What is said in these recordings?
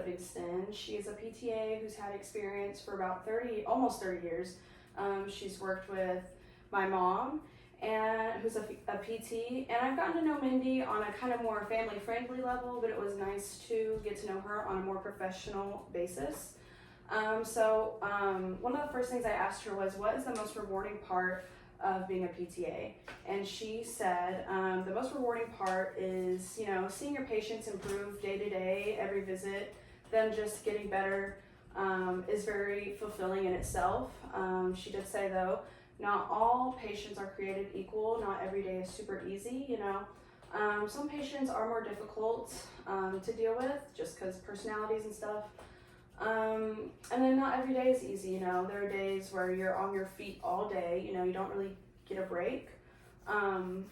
Livingston. She is a PTA who's had experience for about almost 30 years. She's worked with my mom, and who's a PT, and I've gotten to know Mindy on a kind of more family-friendly level, but it was nice to get to know her on a more professional basis. One of the first things I asked her was, what is the most rewarding part of being a PTA? And she said, the most rewarding part is, seeing your patients improve day to day, every visit, them just getting better, is very fulfilling in itself. She did say, though, not all patients are created equal. Not every day is super easy, Some patients are more difficult to deal with just because personalities and stuff. And then not every day is easy, There are days where you're on your feet all day, you don't really get a break. And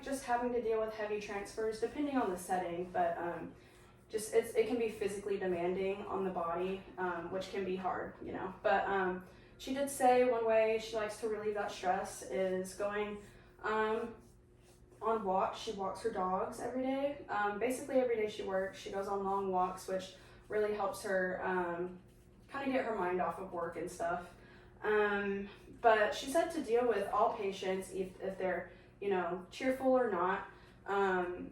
just having to deal with heavy transfers, depending on the setting, but it can be physically demanding on the body, which can be hard, But she did say one way she likes to relieve that stress is going on walks. She walks her dogs every day. Basically every day she works, she goes on long walks, which really helps her kind of get her mind off of work and stuff. But she said to deal with all patients, if they're, cheerful or not,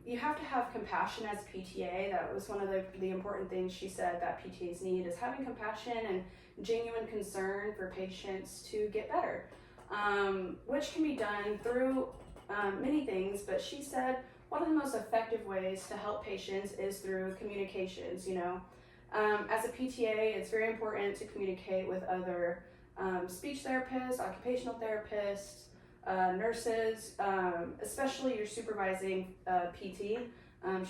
you have to have compassion as PTA. That was one of the important things she said that PTAs need, is having compassion and genuine concern for patients to get better, which can be done through many things, but she said one of the most effective ways to help patients is through communications, As a PTA, it's very important to communicate with other speech therapists, occupational therapists, nurses, especially your supervising PT.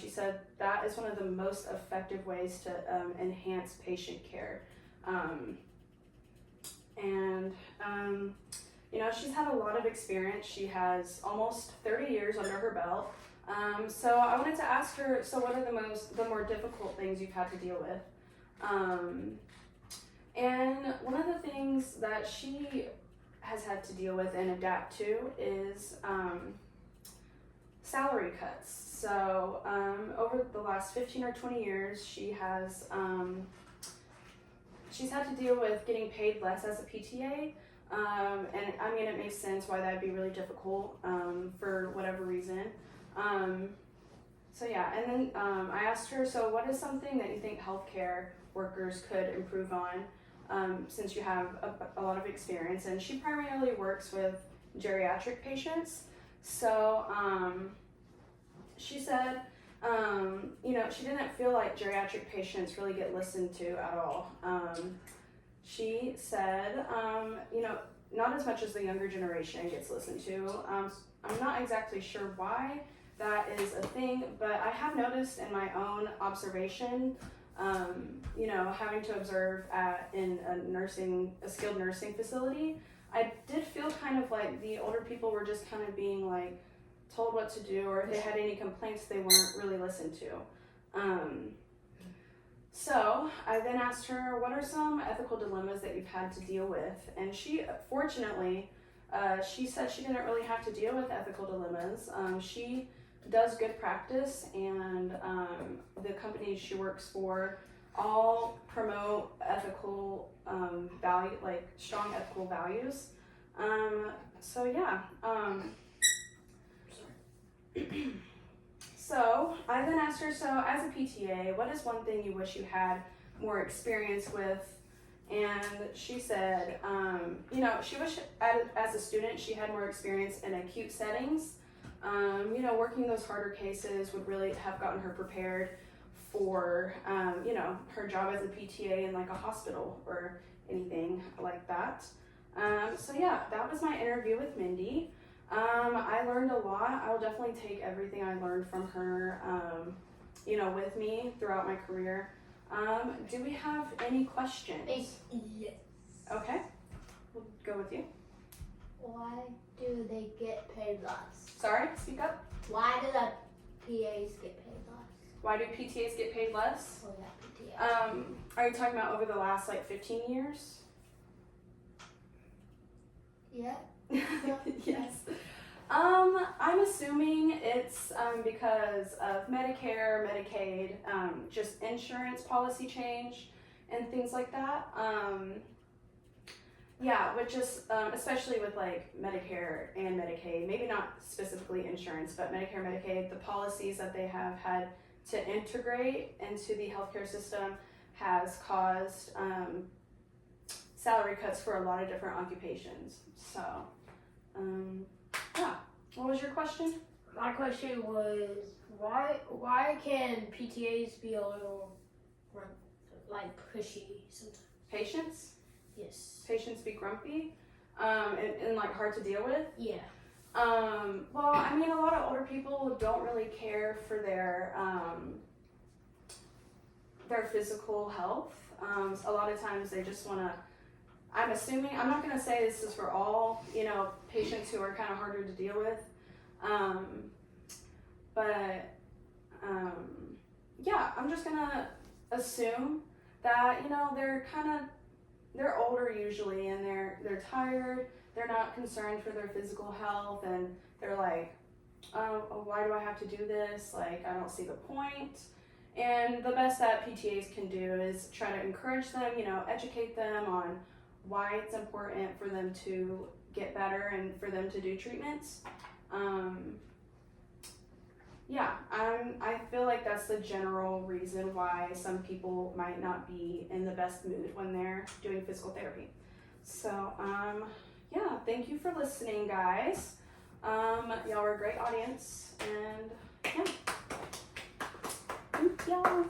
She said that is one of the most effective ways to enhance patient care. She's had a lot of experience. She has almost 30 years under her belt. So I wanted to ask her, so what are the more difficult things you've had to deal with? And one of the things that she has had to deal with and adapt to is salary cuts. So over the last 15 or 20 years, she's had to deal with getting paid less as a PTA. And I mean, it makes sense why that'd be really difficult for whatever reason. And then I asked her, so what is something that you think healthcare workers could improve on since you have a lot of experience? And she primarily works with geriatric patients. So she said, she didn't feel like geriatric patients really get listened to at all. She said, not as much as the younger generation gets listened to. I'm not exactly sure why that is a thing, but I have noticed in my own observation, having to observe in a skilled nursing facility, I did feel kind of like the older people were just kind of being like told what to do, or if they had any complaints, they weren't really listened to. So I then asked her, what are some ethical dilemmas that you've had to deal with? And she, fortunately, she said she didn't really have to deal with ethical dilemmas. She does good practice, and the companies she works for all promote ethical value, like strong ethical values. So I then asked her, so as a PTA, what is one thing you wish you had more experience with? And she said, she wished as a student she had more experience in acute settings. Working those harder cases would really have gotten her prepared for, her job as a PTA in like a hospital or anything like that. That was my interview with Mindy. I learned a lot. I'll definitely take everything I learned from her, with me throughout my career. Do we have any questions? Yes. Okay, we'll go with you. Why do they get paid less? Sorry, speak up. Why do the PAs get paid less? Why do PTAs get paid less? Oh yeah, PTA. Are you talking about over the last 15 years? Yeah. Yes. I'm assuming it's because of Medicare, Medicaid, just insurance policy change and things like that. Yeah, which is especially with like Medicare and Medicaid, maybe not specifically insurance, but Medicare, Medicaid, the policies that they have had to integrate into the healthcare system has caused salary cuts for a lot of different occupations. So, yeah. What was your question? My question was why can PTAs be a little like pushy sometimes? Patience? Yes. Patients be grumpy, and like hard to deal with. Yeah. Well, I mean, a lot of older people don't really care for their physical health. A lot of times they just want to. I'm assuming, I'm not going to say this is for all, patients who are kind of harder to deal with. But yeah, I'm just going to assume that, they're older usually, and they're tired. They're not concerned for their physical health, and they're like, oh, why do I have to do this? Like, I don't see the point. And the best that PTAs can do is try to encourage them, educate them on why it's important for them to get better and for them to do treatments. I feel like that's the general reason why some people might not be in the best mood when they're doing physical therapy. So, thank you for listening, guys. Y'all are a great audience, and yeah. Thank y'all.